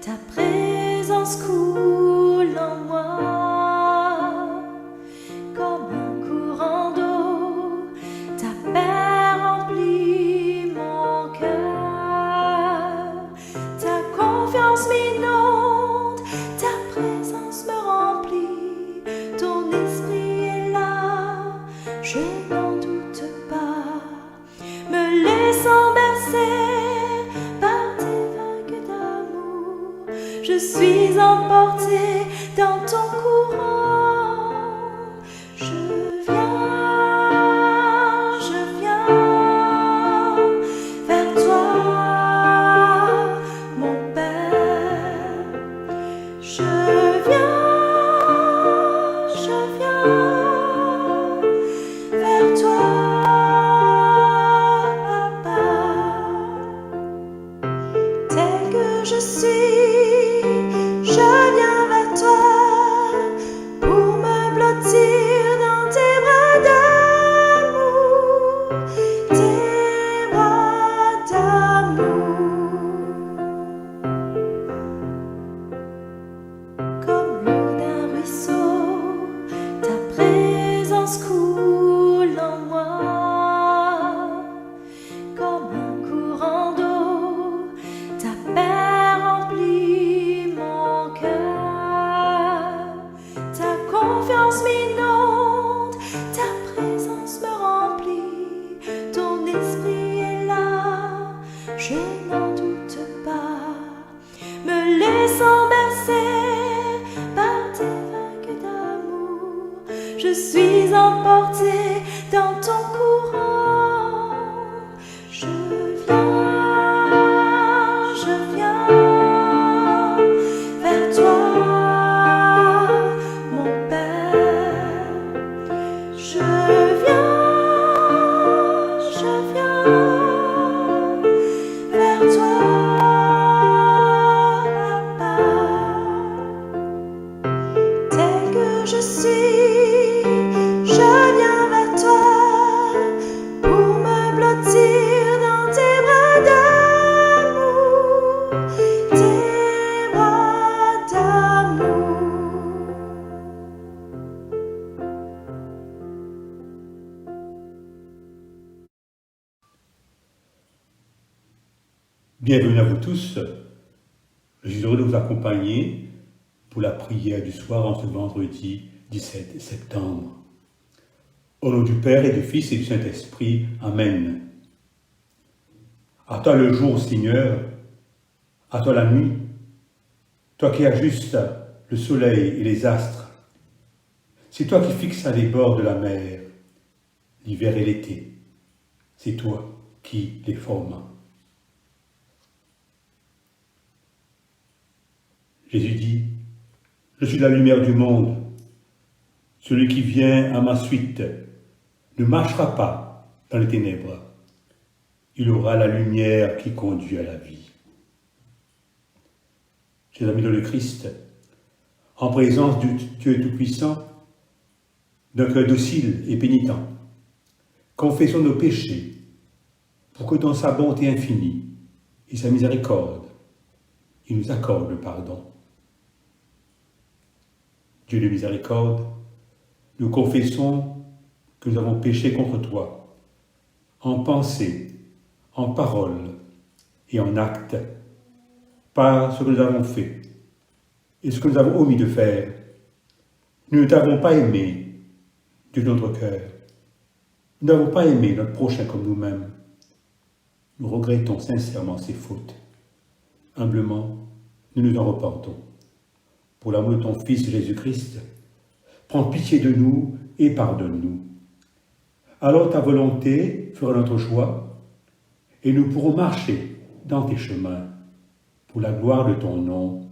ta présence coule en moi, comme un courant d'eau, ta paix remplit mon cœur, ta confiance m'inonde, ta présence me remplit, ton esprit est là, je n'en doute pas, me laissant bercer par tes vagues d'amour, je suis emportée dans ton courant, je viens vers toi, mon Père, je viens vers toi, Papa, tel que je suis, je viens vers toi pour me blottir dans tes bras d'amour, tes bras d'amour. Comme l'eau d'un ruisseau, ta présence coule en moi, comme un courant d'eau, ta paix remplit mon cœur, ta confiance m'inonde, ta présence me remplit, ton esprit est là, je n'en doute pas, me laissant bercer par tes vagues d'amour, je suis emportée dans ton courant, je viens vers toi, mon Père, je viens vers toi, Papa, tel que je suis, je viens vers toi pour me blottir dans tes bras d'amour, tes bras d'amour. Bienvenue à vous tous. Je suis heureux de vous accompagner pour la prière du soir en ce vendredi 17 septembre. Au nom du Père et du Fils et du Saint-Esprit, Amen. À toi le jour, Seigneur, à toi la nuit, toi qui ajustes le soleil et les astres. C'est toi qui fixes les bords de la mer, l'hiver et l'été. C'est toi qui les formes. Jésus dit, je suis la lumière du monde. Celui qui vient à ma suite ne marchera pas dans les ténèbres. Il aura la lumière qui conduit à la vie. Chers amis dans le Christ, en présence du Dieu Tout-Puissant, d'un cœur docile et pénitent, confessons nos péchés pour que dans sa bonté infinie et sa miséricorde, il nous accorde le pardon. Dieu de miséricorde, nous confessons que nous avons péché contre toi, en pensée, en parole et en acte, par ce que nous avons fait et ce que nous avons omis de faire. Nous ne t'avons pas aimé de notre cœur. Nous n'avons pas aimé notre prochain comme nous-mêmes. Nous regrettons sincèrement ces fautes. Humblement, nous nous en repentons. Pour l'amour de ton Fils Jésus-Christ, prends pitié de nous et pardonne-nous. Alors ta volonté fera notre choix et nous pourrons marcher dans tes chemins pour la gloire de ton nom.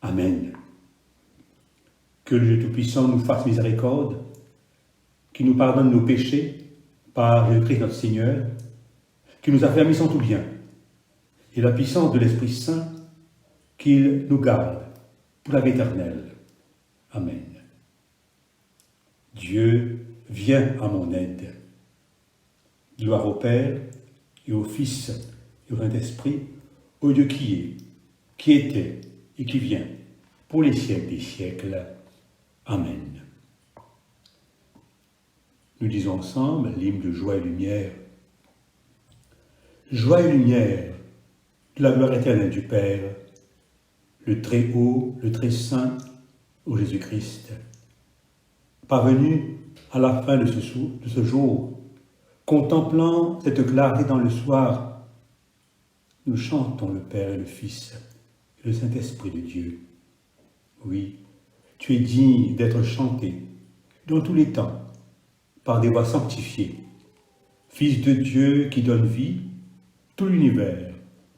Amen. Que le Dieu Tout-Puissant nous fasse miséricorde, qui nous pardonne nos péchés par Jésus-Christ notre Seigneur, qui nous affermit en tout bien, et la puissance de l'Esprit Saint, qu'il nous garde pour la vie éternelle. Amen. Dieu, viens à mon aide. Gloire au Père, et au Fils, et au Saint-Esprit, au Dieu qui qui était et qui vient, pour les siècles des siècles. Amen. Nous disons ensemble l'hymne de joie et lumière. Joie et lumière, de la gloire éternelle du Père, le très haut, le très saint, ô Jésus-Christ. Parvenu à la fin de ce jour, contemplant cette clarté dans le soir, nous chantons le Père et le Fils et le Saint-Esprit de Dieu. Oui, tu es digne d'être chanté dans tous les temps par des voix sanctifiées. Fils de Dieu qui donne vie, tout l'univers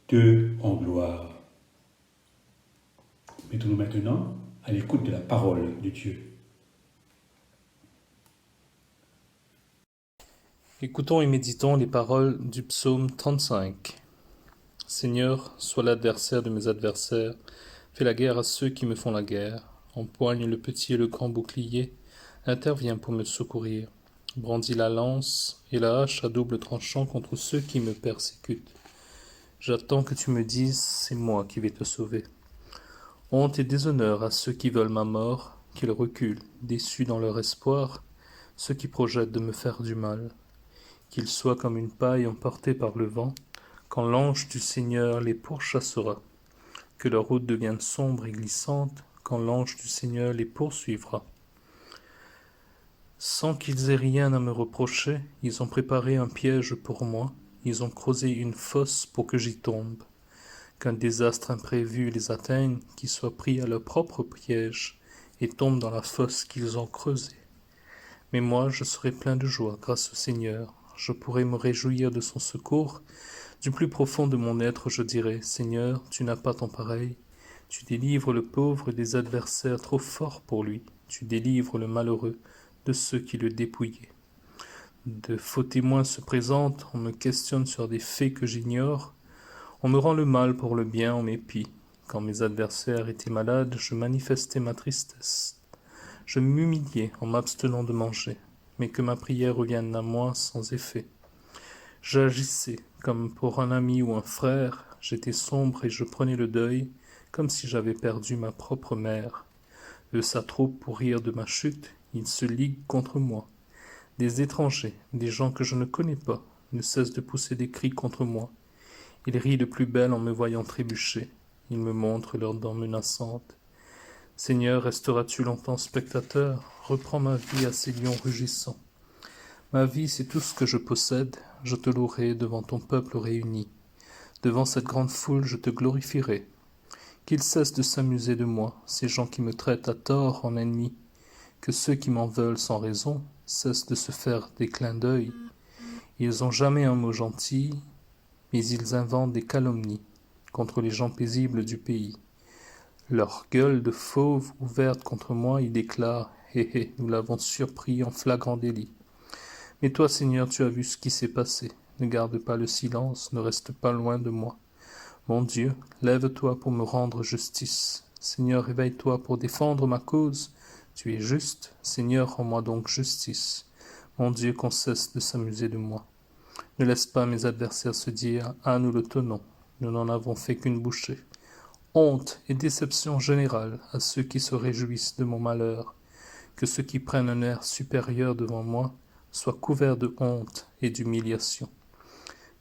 te en gloire. Mettons-nous maintenant à l'écoute de la parole de Dieu. Écoutons et méditons les paroles du psaume 35. Seigneur, sois l'adversaire de mes adversaires, fais la guerre à ceux qui me font la guerre, empoigne le petit et le grand bouclier, interviens pour me secourir, brandis la lance et la hache à double tranchant contre ceux qui me persécutent. J'attends que tu me dises, c'est moi qui vais te sauver. Honte et déshonneur à ceux qui veulent ma mort, qu'ils reculent, déçus dans leur espoir, ceux qui projettent de me faire du mal. Qu'ils soient comme une paille emportée par le vent, quand l'ange du Seigneur les pourchassera. Que leur route devienne sombre et glissante, quand l'ange du Seigneur les poursuivra. Sans qu'ils aient rien à me reprocher, ils ont préparé un piège pour moi, ils ont creusé une fosse pour que j'y tombe. Qu'un désastre imprévu les atteigne, qu'ils soient pris à leur propre piège, et tombent dans la fosse qu'ils ont creusée. Mais moi, je serai plein de joie grâce au Seigneur. Je pourrai me réjouir de son secours. Du plus profond de mon être, je dirai, Seigneur, tu n'as pas ton pareil. Tu délivres le pauvre des adversaires trop forts pour lui. Tu délivres le malheureux de ceux qui le dépouillaient. De faux témoins se présentent, on me questionne sur des faits que j'ignore. On me rend le mal pour le bien, on m'épie. Quand mes adversaires étaient malades, je manifestais ma tristesse. Je m'humiliais en m'abstenant de manger, mais que ma prière revienne à moi sans effet. J'agissais comme pour un ami ou un frère, j'étais sombre et je prenais le deuil, comme si j'avais perdu ma propre mère. Eux s'attroupent pour rire de ma chute, ils se liguent contre moi. Des étrangers, des gens que je ne connais pas, ne cessent de pousser des cris contre moi. Ils rient de plus belle en me voyant trébucher, ils me montrent leurs dents menaçantes. Seigneur, resteras-tu longtemps spectateur? Reprends ma vie à ces lions rugissants. Ma vie, c'est tout ce que je possède, je te louerai devant ton peuple réuni. Devant cette grande foule, je te glorifierai. Qu'ils cessent de s'amuser de moi, ces gens qui me traitent à tort en ennemi. Que ceux qui m'en veulent sans raison cessent de se faire des clins d'œil. Ils n'ont jamais un mot gentil, mais ils inventent des calomnies contre les gens paisibles du pays. Leur gueule de fauve ouverte contre moi, ils déclarent « Hé hé, nous l'avons surpris en flagrant délit. » Mais toi, Seigneur, tu as vu ce qui s'est passé. Ne garde pas le silence, ne reste pas loin de moi. Mon Dieu, lève-toi pour me rendre justice. Seigneur, réveille-toi pour défendre ma cause. Tu es juste, Seigneur, rends-moi donc justice. Mon Dieu, qu'on cesse de s'amuser de moi. Ne laisse pas mes adversaires se dire « Ah, nous le tenons, nous n'en avons fait qu'une bouchée. » Honte et déception générale à ceux qui se réjouissent de mon malheur. Que ceux qui prennent un air supérieur devant moi soient couverts de honte et d'humiliation.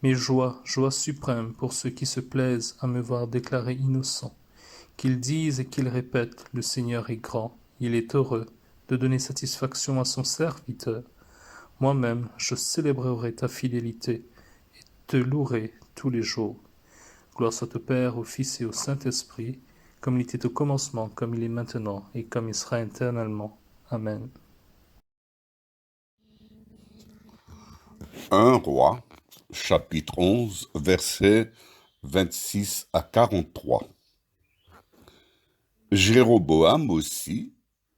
Mais joie, joie suprême pour ceux qui se plaisent à me voir déclaré innocent. Qu'ils disent et qu'ils répètent, le Seigneur est grand, il est heureux de donner satisfaction à son serviteur. Moi-même, je célébrerai ta fidélité et te louerai tous les jours. Gloire soit au Père, au Fils et au Saint-Esprit, comme il était au commencement, comme il est maintenant, et comme il sera éternellement. Amen. 1 Roi, chapitre 11, versets 26 à 43. Jéroboam aussi,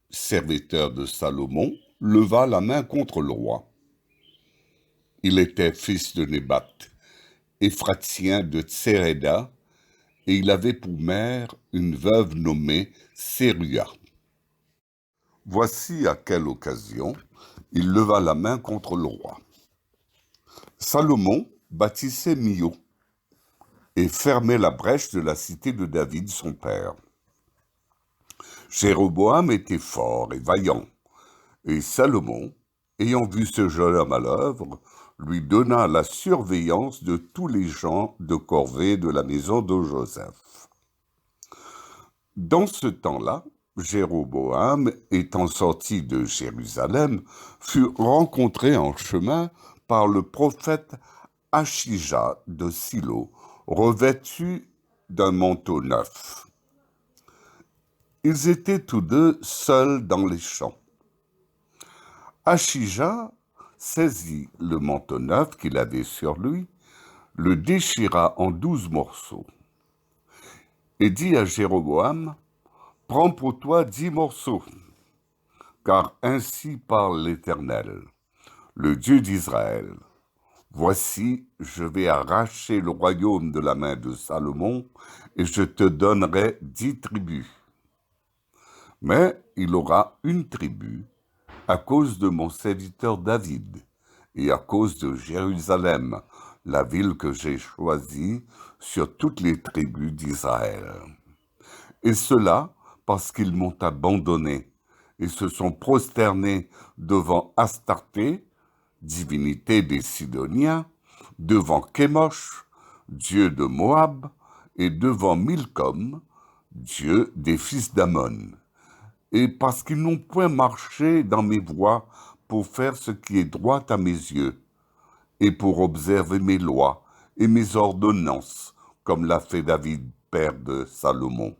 serviteur de Salomon, leva la main contre le roi. Il était fils de Nébat, Éphratien de Tséréda, et il avait pour mère une veuve nommée Sérua. Voici à quelle occasion il leva la main contre le roi. Salomon bâtissait Milo, et fermait la brèche de la cité de David, son père. Jéroboam était fort et vaillant, et Salomon, ayant vu ce jeune homme à l'œuvre, lui donna la surveillance de tous les gens de corvée de la maison de Joseph. Dans ce temps-là, Jéroboam, étant sorti de Jérusalem, fut rencontré en chemin par le prophète Achija de Silo, revêtu d'un manteau neuf. Ils étaient tous deux seuls dans les champs. Achija saisit le manteau neuf qu'il avait sur lui, le déchira en 12 morceaux, et dit à Jéroboam, « Prends pour toi 10 morceaux, car ainsi parle l'Éternel, le Dieu d'Israël. Voici, je vais arracher le royaume de la main de Salomon, et je te donnerai 10 tribus. Mais il aura une tribu à cause de mon serviteur David, et à cause de Jérusalem, la ville que j'ai choisie sur toutes les tribus d'Israël. Et cela parce qu'ils m'ont abandonné et se sont prosternés devant Astarté, divinité des Sidoniens, devant Kémosh, dieu de Moab, et devant Milcom, dieu des fils d'Ammon, et parce qu'ils n'ont point marché dans mes voies pour faire ce qui est droit à mes yeux, et pour observer mes lois et mes ordonnances, comme l'a fait David, père de Salomon.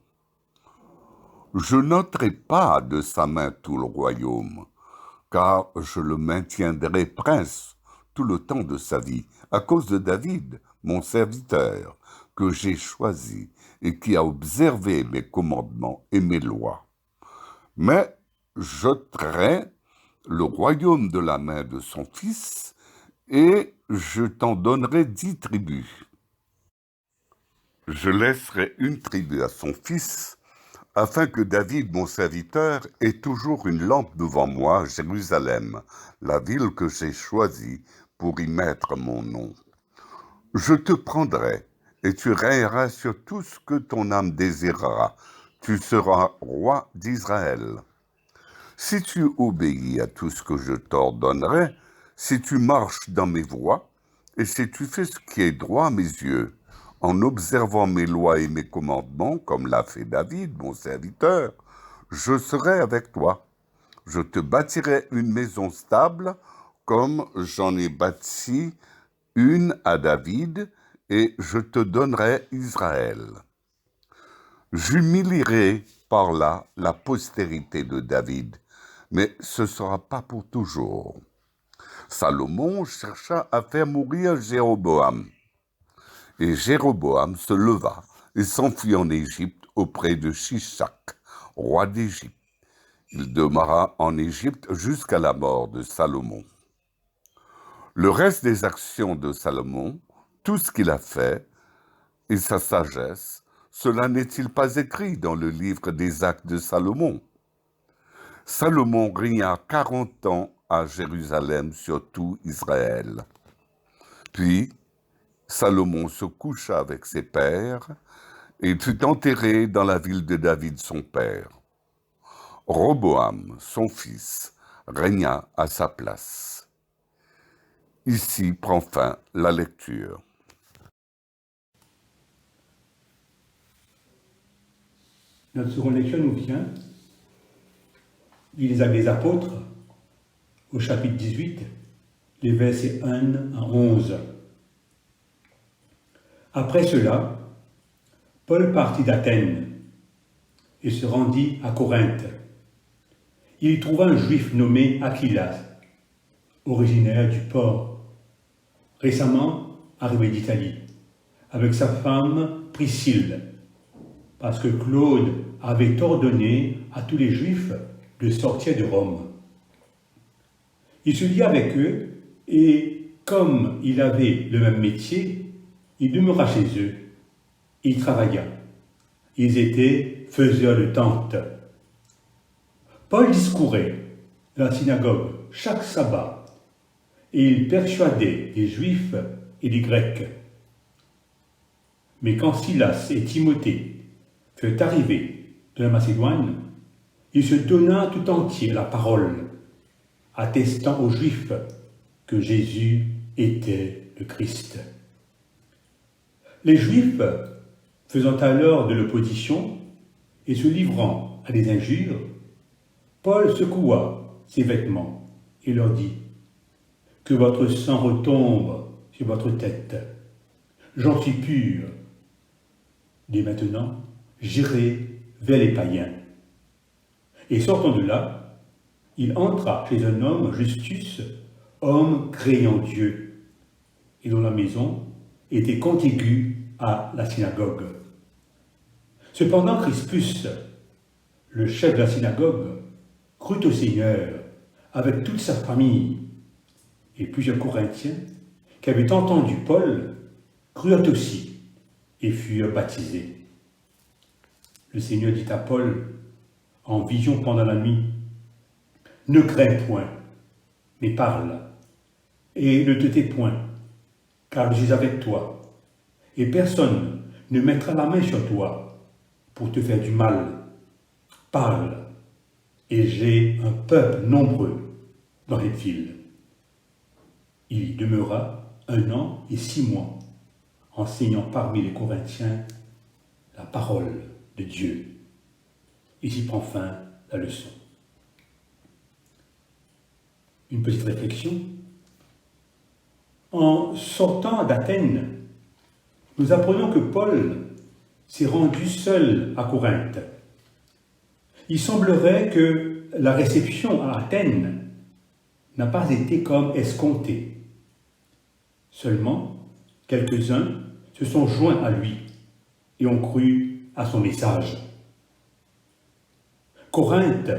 Je n'ôterai pas de sa main tout le royaume, car je le maintiendrai prince tout le temps de sa vie, à cause de David, mon serviteur, que j'ai choisi et qui a observé mes commandements et mes lois. Mais j'ôterai le royaume de la main de son fils, et je t'en donnerai 10 tribus. Je laisserai une tribu à son fils, afin que David, mon serviteur, ait toujours une lampe devant moi, Jérusalem, la ville que j'ai choisie pour y mettre mon nom. Je te prendrai, et tu régneras sur tout ce que ton âme désirera. Tu seras roi d'Israël. Si tu obéis à tout ce que je t'ordonnerai, si tu marches dans mes voies, et si tu fais ce qui est droit à mes yeux, en observant mes lois et mes commandements, comme l'a fait David, mon serviteur, je serai avec toi. Je te bâtirai une maison stable, comme j'en ai bâti une à David, et je te donnerai Israël. J'humilierai par là la postérité de David, mais ce ne sera pas pour toujours. Salomon chercha à faire mourir Jéroboam. Et Jéroboam se leva et s'enfuit en Égypte auprès de Shishak, roi d'Égypte. Il demeura en Égypte jusqu'à la mort de Salomon. Le reste des actions de Salomon, tout ce qu'il a fait, et sa sagesse, cela n'est-il pas écrit dans le livre des Actes de Salomon? Salomon régna 40 ans à Jérusalem sur tout Israël. Puis, Salomon se coucha avec ses pères et fut enterré dans la ville de David son père. Roboam, son fils, régna à sa place. Ici prend fin la lecture. Notre seconde lecture nous vient du Les Actes des Apôtres, au chapitre 18, les versets 1 à 11. Après cela, Paul partit d'Athènes et se rendit à Corinthe. Il y trouva un juif nommé Aquilas, originaire du port, récemment arrivé d'Italie, avec sa femme Priscille, parce que Claude avait ordonné à tous les Juifs de sortir de Rome. Il se lia avec eux et, comme il avait le même métier, il demeura chez eux. Il travailla. Ils étaient faiseurs de tentes. Paul discourait dans la synagogue chaque sabbat et il persuadait les Juifs et les Grecs. Mais quand Silas et Timothée furent arrivés de la Macédoine, il se donna tout entier à la parole, attestant aux Juifs que Jésus était le Christ. Les Juifs, faisant alors de l'opposition et se livrant à des injures, Paul secoua ses vêtements et leur dit « Que votre sang retombe sur votre tête. J'en suis pur. Dès maintenant, j'irai vers les païens. » Et sortant de là, il entra chez un homme, Justus, homme craignant Dieu, et dont la maison était contiguë à la synagogue. Cependant, Crispus, le chef de la synagogue, crut au Seigneur avec toute sa famille, et plusieurs Corinthiens qui avaient entendu Paul crurent aussi et furent baptisés. Le Seigneur dit à Paul en vision pendant la nuit, « Ne crains point, mais parle, et ne te tais point, car je suis avec toi, et personne ne mettra la main sur toi pour te faire du mal. Parle, et j'ai un peuple nombreux dans cette ville. » Il y demeura 1 an et 6 mois, enseignant parmi les Corinthiens la parole de Dieu. Ici prend fin la leçon. Une petite réflexion. En sortant d'Athènes, nous apprenons que Paul s'est rendu seul à Corinthe. Il semblerait que la réception à Athènes n'a pas été comme escompté. Seulement, quelques-uns se sont joints à lui et ont cru à son message. Corinthe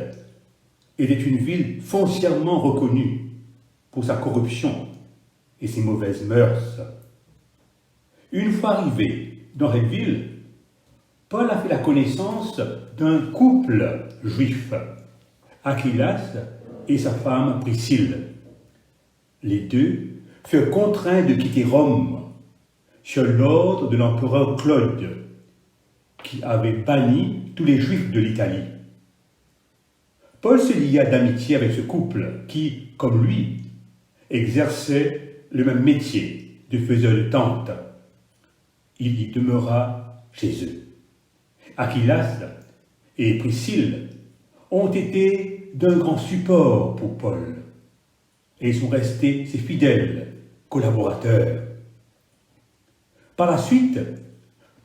était une ville foncièrement reconnue pour sa corruption et ses mauvaises mœurs. Une fois arrivé dans cette ville, Paul a fait la connaissance d'un couple juif, Aquilas et sa femme Priscille. Les deux furent contraints de quitter Rome sur l'ordre de l'empereur Claude, qui avait banni tous les Juifs de l'Italie. Paul se lia d'amitié avec ce couple qui, comme lui, exerçait le même métier de faiseur de tentes. Il y demeura chez eux. Aquilas et Priscille ont été d'un grand support pour Paul et ils sont restés ses fidèles collaborateurs. Par la suite,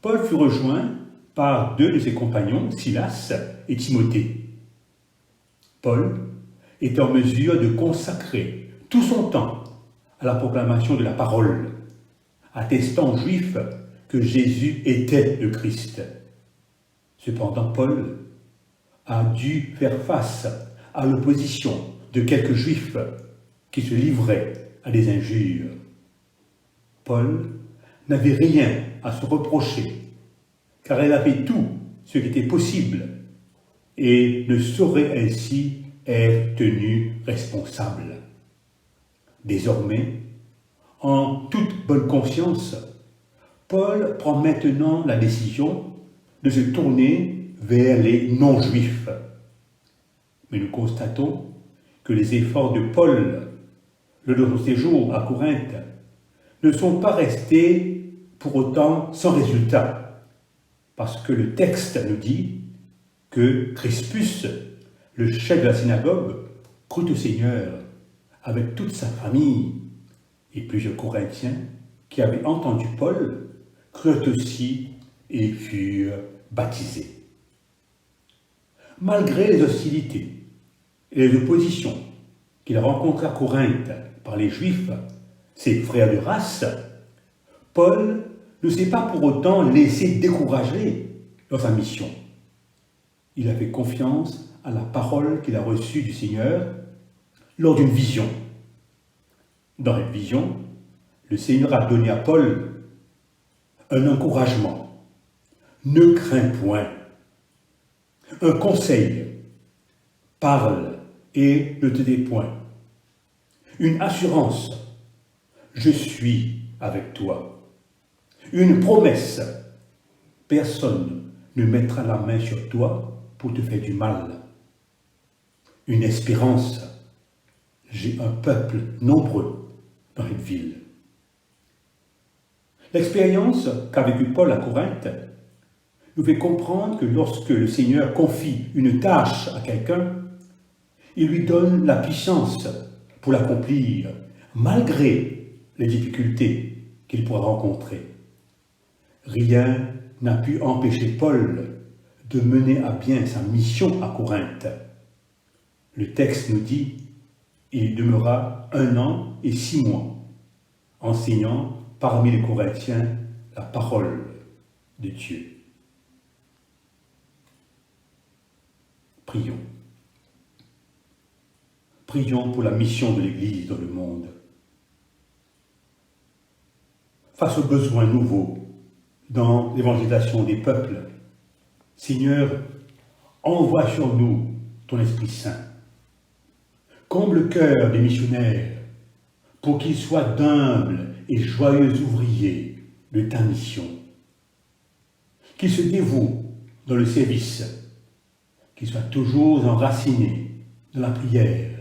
Paul fut rejoint par 2 de ses compagnons, Silas et Timothée. Paul était en mesure de consacrer tout son temps à la proclamation de la parole, attestant aux Juifs que Jésus était le Christ. Cependant, Paul a dû faire face à l'opposition de quelques Juifs qui se livraient à des injures. Paul n'avait rien à se reprocher, car il avait tout ce qui était possible et ne saurait ainsi être tenu responsable. Désormais, en toute bonne conscience, Paul prend maintenant la décision de se tourner vers les non-juifs. Mais nous constatons que les efforts de Paul lors de son séjour à Corinthe ne sont pas restés pour autant sans résultat, parce que le texte nous dit que Crispus, le chef de la synagogue, crut au Seigneur avec toute sa famille, et plusieurs Corinthiens qui avaient entendu Paul crurent aussi et furent baptisés. Malgré les hostilités et les oppositions qu'il rencontra à Corinthe par les Juifs, ses frères de race, Paul ne s'est pas pour autant laissé décourager dans sa mission. Il a fait confiance à la parole qu'il a reçue du Seigneur lors d'une vision. Dans cette vision, le Seigneur a donné à Paul un encouragement. Ne crains point. Un conseil. Parle et ne te tais point. Une assurance. Je suis avec toi. Une promesse. Personne ne mettra la main sur toi pour te faire du mal. Une espérance. J'ai un peuple nombreux dans cette ville. L'expérience qu'a vécue Paul à Corinthe nous fait comprendre que lorsque le Seigneur confie une tâche à quelqu'un, il lui donne la puissance pour l'accomplir, malgré les difficultés qu'il pourra rencontrer. Rien n'a pu empêcher Paul de mener à bien sa mission à Corinthe. Le texte nous dit il demeura 1 an et 6 mois, enseignant parmi les Corinthiens la parole de Dieu. Prions. Prions pour la mission de l'Église dans le monde. Face aux besoins nouveaux dans l'évangélisation des peuples, Seigneur, envoie sur nous ton Esprit Saint. Comble le cœur des missionnaires pour qu'ils soient d'humbles et joyeux ouvriers de ta mission. Qu'ils se dévouent dans le service, qu'ils soient toujours enracinés dans la prière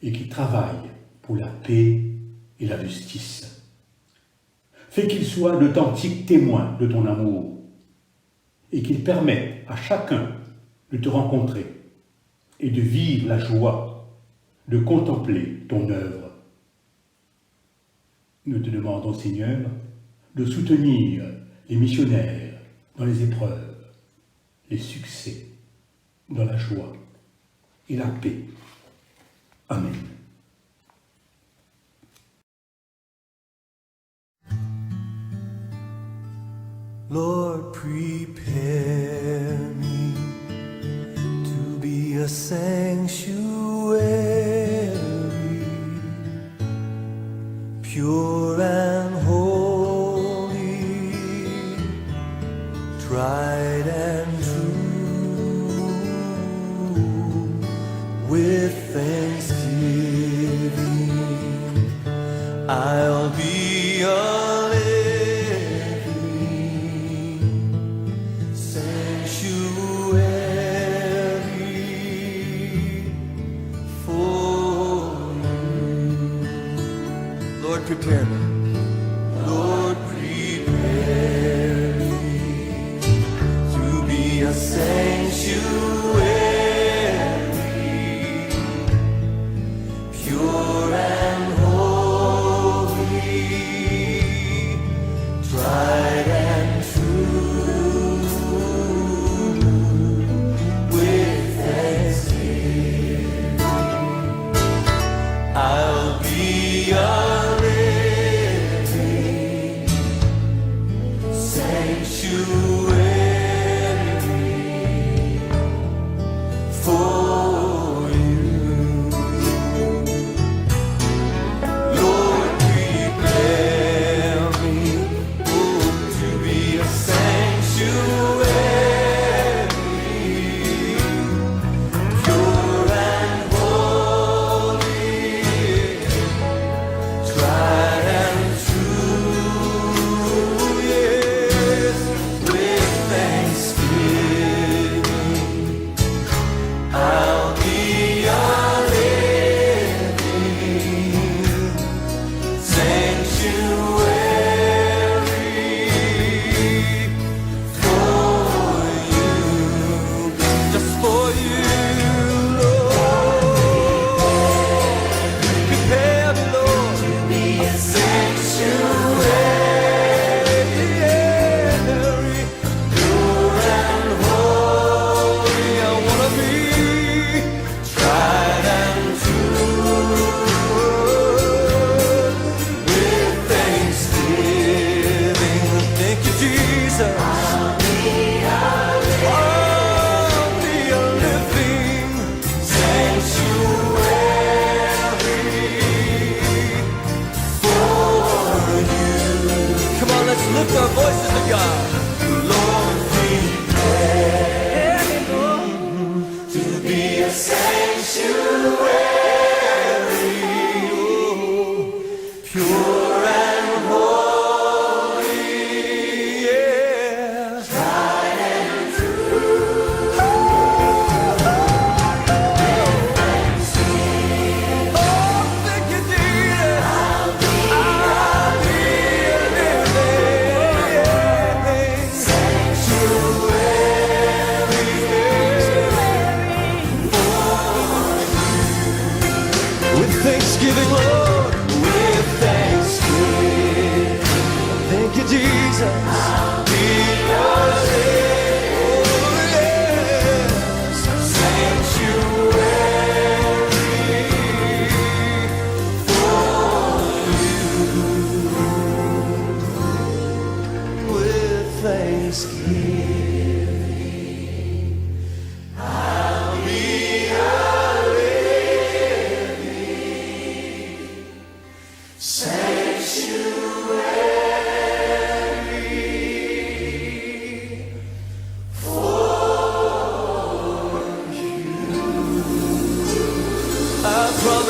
et qu'ils travaillent pour la paix et la justice. Fais qu'ils soient d'authentiques témoins de ton amour et qu'ils permettent à chacun de te rencontrer et de vivre la joie de contempler ton œuvre. Nous te demandons, Seigneur, de soutenir les missionnaires dans les épreuves, les succès, dans la joie et la paix. Amen. Lord, prepare me to be a sanctuary, pure and holy, tried and true, with thanksgiving I'll be a prepare me. Lord, prepare me to be a sanctuary, pure and holy, tried and true, with thanksgiving I'll be a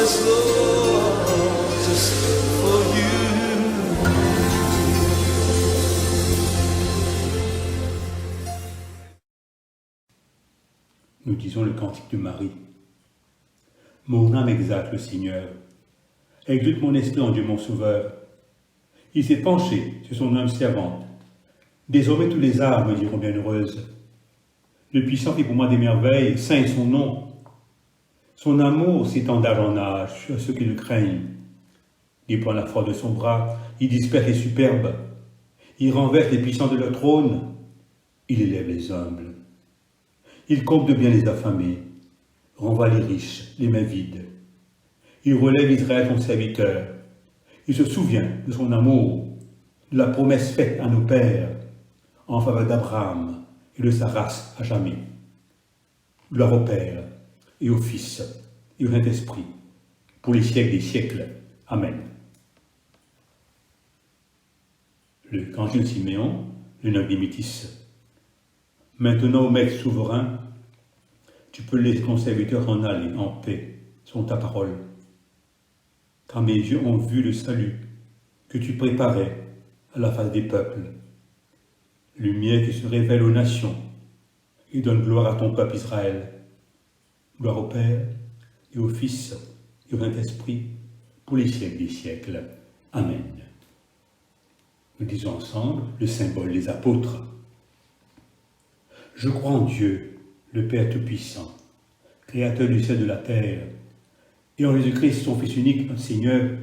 this, Lord, just for you. Nous disons le cantique de Marie. Mon âme exalte le Seigneur. Exulte mon esprit en Dieu mon Sauveur. Il s'est penché sur son âme servante. Désormais tous les âmes me diront bienheureuse. Le puissant fait pour moi des merveilles, saint est son nom. Son amour s'étend d'âge en âge sur ceux qui le craignent. Il prend la force de son bras, il disperse les superbes. Il renverse les puissants de leur trône. Il élève les humbles. Il comble de bien les affamés, renvoie les riches, les mains vides. Il relève Israël son serviteur. Il se souvient de son amour, de la promesse faite à nos pères, en faveur d'Abraham et de sa race à jamais. Gloire au Père, et au Fils, et au Saint-Esprit, pour les siècles des siècles. Amen. Le Cantique de Siméon, le 9 des Métis. Maintenant, ô Maître souverain, tu peux laisser ton serviteur en aller en paix, selon ta parole. Car mes yeux ont vu le salut que tu préparais à la face des peuples. Lumière qui se révèle aux nations et donne gloire à ton peuple Israël. Gloire au Père et au Fils et au Saint-Esprit, pour les siècles des siècles. Amen. Nous disons ensemble le symbole des apôtres. Je crois en Dieu, le Père Tout-Puissant, Créateur du ciel et de la terre, et en Jésus-Christ, son Fils unique, notre Seigneur,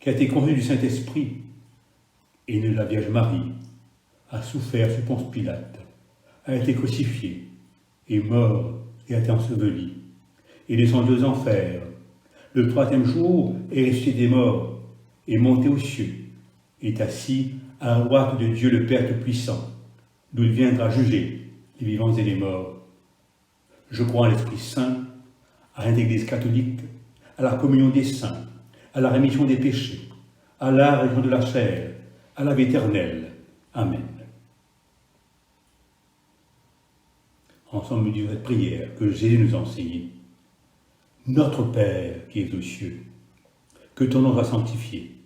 qui a été conçu du Saint-Esprit, et né de la Vierge Marie, a souffert sous Ponce Pilate, a été crucifié, est mort et a été enseveli, et descendu aux enfers. Le troisième jour est ressuscité des morts, est monté aux cieux, est assis à la droite de Dieu le Père Tout-Puissant, d'où il viendra juger les vivants et les morts. Je crois en l'Esprit Saint, à l'Église catholique, à la communion des saints, à la rémission des péchés, à la résurrection de la chair, à la vie éternelle. Amen. Ensemble, nous disons cette prière que Jésus nous a enseignée. Notre Père qui es aux cieux, que ton nom soit sanctifié,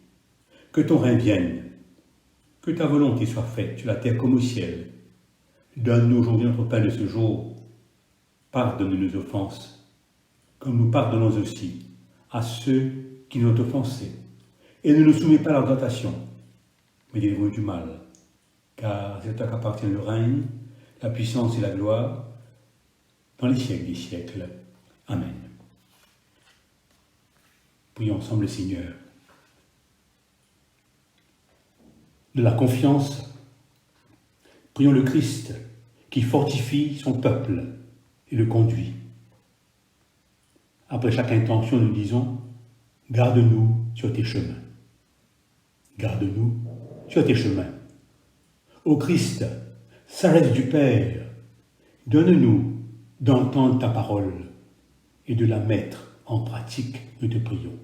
que ton règne vienne, que ta volonté soit faite sur la terre comme au ciel. Donne-nous aujourd'hui notre pain de ce jour. Pardonne-nous nos offenses, comme nous pardonnons aussi à ceux qui nous ont offensés. Et ne nous soumets pas à la tentation, mais délivre-nous du mal. Car c'est à toi qu'appartient le règne, la puissance et la gloire, dans les siècles des siècles. Amen. Prions ensemble le Seigneur. De la confiance, prions le Christ qui fortifie son peuple et le conduit. Après chaque intention, nous disons « Garde-nous sur tes chemins. Garde-nous sur tes chemins. Ô Christ, sagesse du Père, donne-nous d'entendre ta parole et de la mettre en pratique, nous te prions.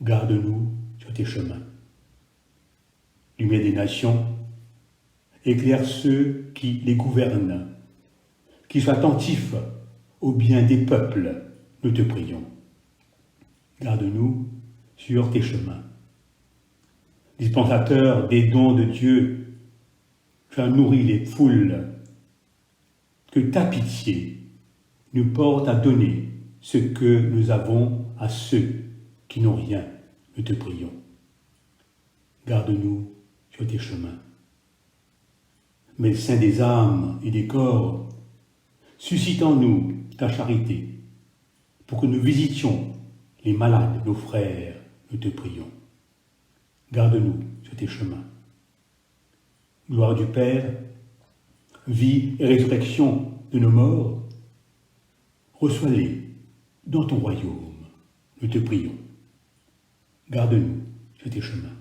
Garde-nous sur tes chemins. Lumière des nations, éclaire ceux qui les gouvernent, qui soient attentifs au bien des peuples, nous te prions. Garde-nous sur tes chemins. Dispensateur des dons de Dieu, tu as nourri les foules. Que ta pitié nous porte à donner ce que nous avons à ceux qui n'ont rien, nous te prions. Garde-nous sur tes chemins. Médecin des âmes et des corps, suscite en nous ta charité, pour que nous visitions les malades, nos frères, nous te prions. Garde-nous sur tes chemins. Gloire du Père, vie et résurrection de nos morts, reçois-les dans ton royaume, nous te prions. Garde-nous sur tes chemins.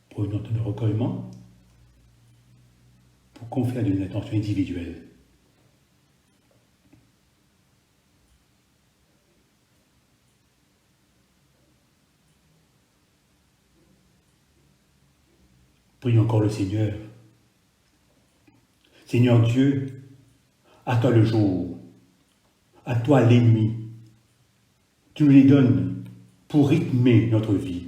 Prenons notre recueillement pour confier une attention individuelle. Prions encore le Seigneur. Seigneur Dieu, à toi le jour, à toi l'ennemi. Tu nous les donnes pour rythmer notre vie.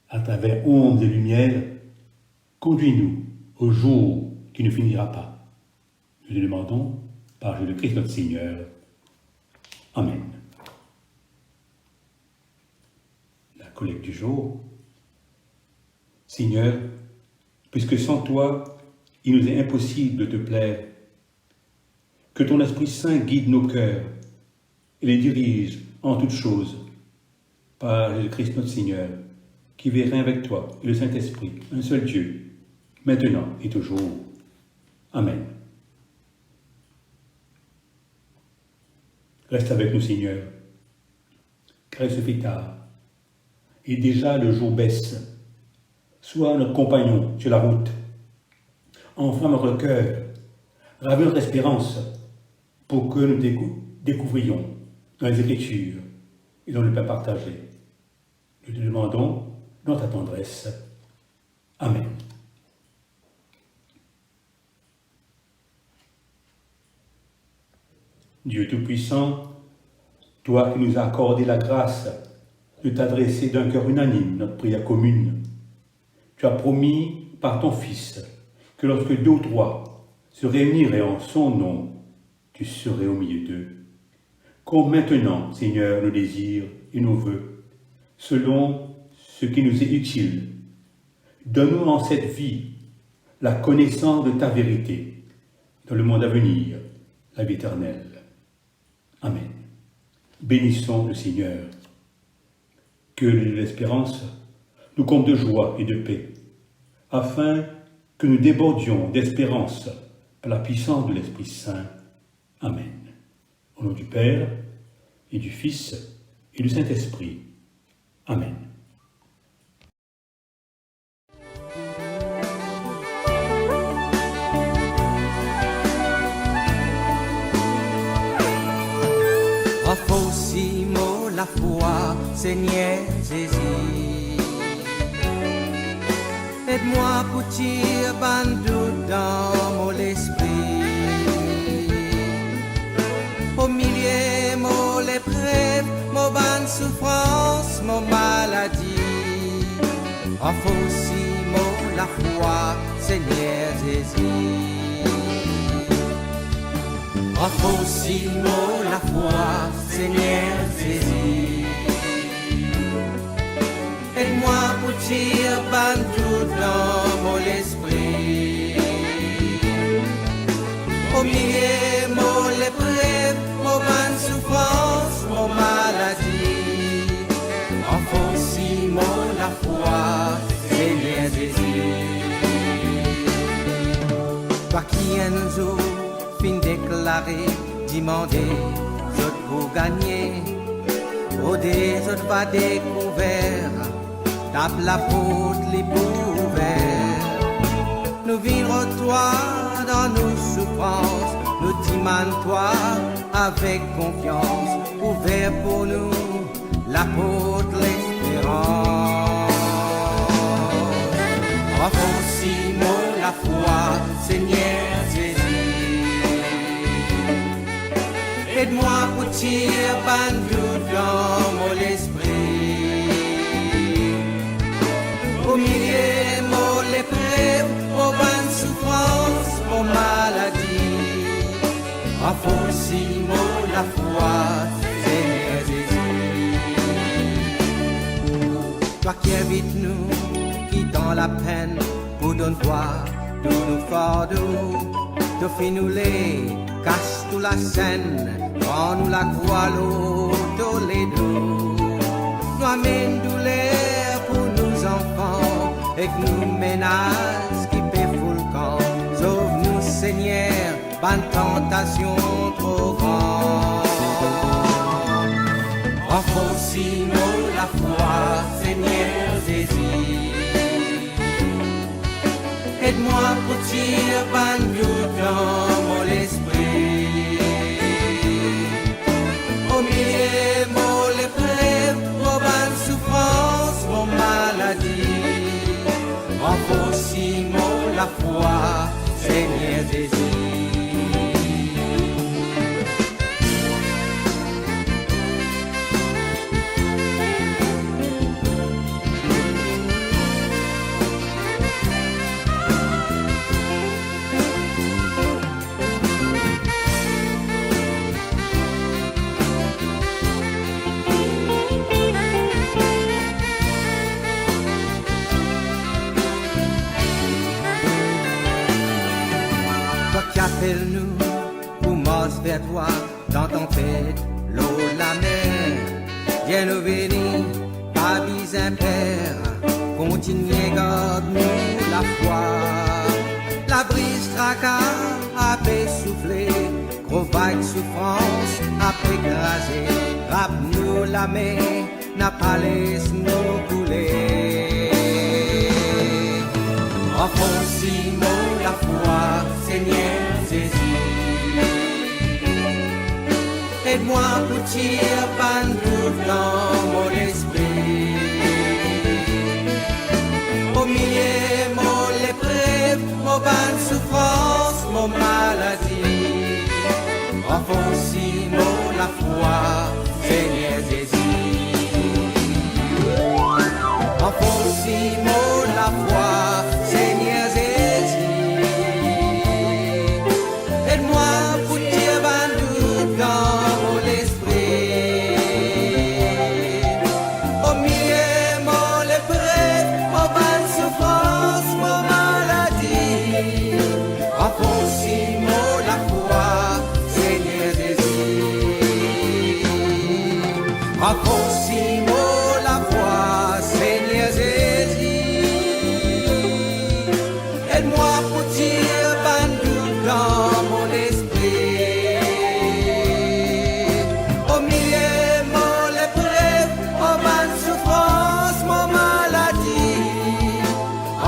À travers ombres et lumières, conduis-nous au jour qui ne finira pas. Nous le demandons par Jésus-Christ notre Seigneur. Amen. La collecte du jour. Seigneur, puisque sans toi, il nous est impossible de te plaire, que ton Esprit Saint guide nos cœurs et les dirige en toutes choses, par Jésus-Christ notre Seigneur, qui vit rien avec toi et le Saint-Esprit, un seul Dieu, maintenant et toujours. Amen. Reste avec nous, Seigneur, car il se fait tard, et déjà le jour baisse. Sois notre compagnon sur la route. Enflamme notre cœur, ravive notre espérance, pour que nous découvrions dans les Écritures et dans le pain partagé. Nous te demandons dans ta tendresse. Amen. Dieu Tout-Puissant, toi qui nous as accordé la grâce de t'adresser d'un cœur unanime notre prière commune, tu as promis par ton Fils que lorsque 2 ou 3 se réuniraient en son nom, tu serais au milieu d'eux. Comme maintenant, Seigneur, nos désirs et nos vœux, selon ce qui nous est utile, donne-nous en cette vie la connaissance de ta vérité, dans le monde à venir, la vie éternelle. Amen. Bénissons le Seigneur. Que l'espérance nous comble de joie et de paix, afin que nous débordions d'espérance par la puissance de l'Esprit Saint. Amen. Au nom du Père, et du Fils, et du Saint-Esprit. Amen. Renforcez-moi la foi, Seigneur Jésus. Aide-moi pour tirer bandou dans mon esprit. Au milieu, mon épreuve, mon bonne souffrance, mon maladie. Renforcez-moi la foi, Seigneur Jésus. Renforcez-moi la foi, Seigneur Jésus. Aide-moi pour tirer bandou dans mon esprit. Au milieu, mon épreuve, mon bonne souffrance, mon maladie. Renforcez-moi la foi, Seigneur Jésus. Toi qui un jour fin déclaré, demander, autres pour gagner. Au des autres va découvert, tape la porte, les ouverts. Nous vivrons toi dans nos souffrances, nous demandons toi avec confiance, ouvert pour nous la porte, l'espérance. Renforcez-moi la foi, Seigneur Jésus. Aide-moi pour tirer bandou dans mon esprit. Au milieu, mon épreuve, mon bonne souffrance, mon maladie. Renforcez-moi la foi, Seigneur Jésus. Toi qui invites nous, qui dans la peine, pour donne-toi tout nous fardeaux, te fais-nous les, cache toute la scène, prends-nous la croix, l'eau, tous les dos. Nous amène douleur pour nos enfants, et que nous ménages qui paient full camp. Sauve-nous, Seigneur, bonne tentation trop grande. Renforcez-nous la foi, Seigneur Jésus. Aide-moi pour tirer bandou dans mon esprit. Au milieu, mon épreuve, mon bonne souffrance, mon maladie. Renforcez-moi la foi, Seigneur Jésus. qu'appelle-nous pour marche vers toi dans ton fait l'eau la mer. Viens nous bénir, Papis impère, continuez garde-nous la foi. La brise tracas a fait souffler, gros vague souffrance a fait écraser. Rappe-nous la main, n'a pas laissé nous couler. Enfonce-moi la foi, Seigneur Jésus. Aide-moi pour tirer pan tout dans mon esprit. Au milieu, mon l'épreuve, mon ban souffrance, mon maladie. Enfonce-moi la foi, Seigneur Jésus. Enfonce-moi la foi, Seigneur Jésus. Aide-moi pour tirer ban tout dans mon esprit. Au milieu, mon l'épreuve, mon ban souffrance, mon maladie. Enfonce-moi la foi, Seigneur Jésus. Enfonce-moi la foi, Seigneur Jésus. Aide-moi pour tirer ban doute dans mon esprit. Au milieu, mon l'épreuve, mon ban souffrance, mon maladie.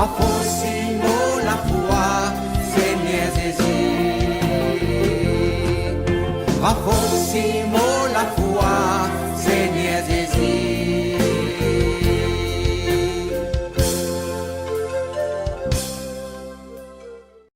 Enfonce-moi la foi, Seigneur Jésus. Enfonce-moi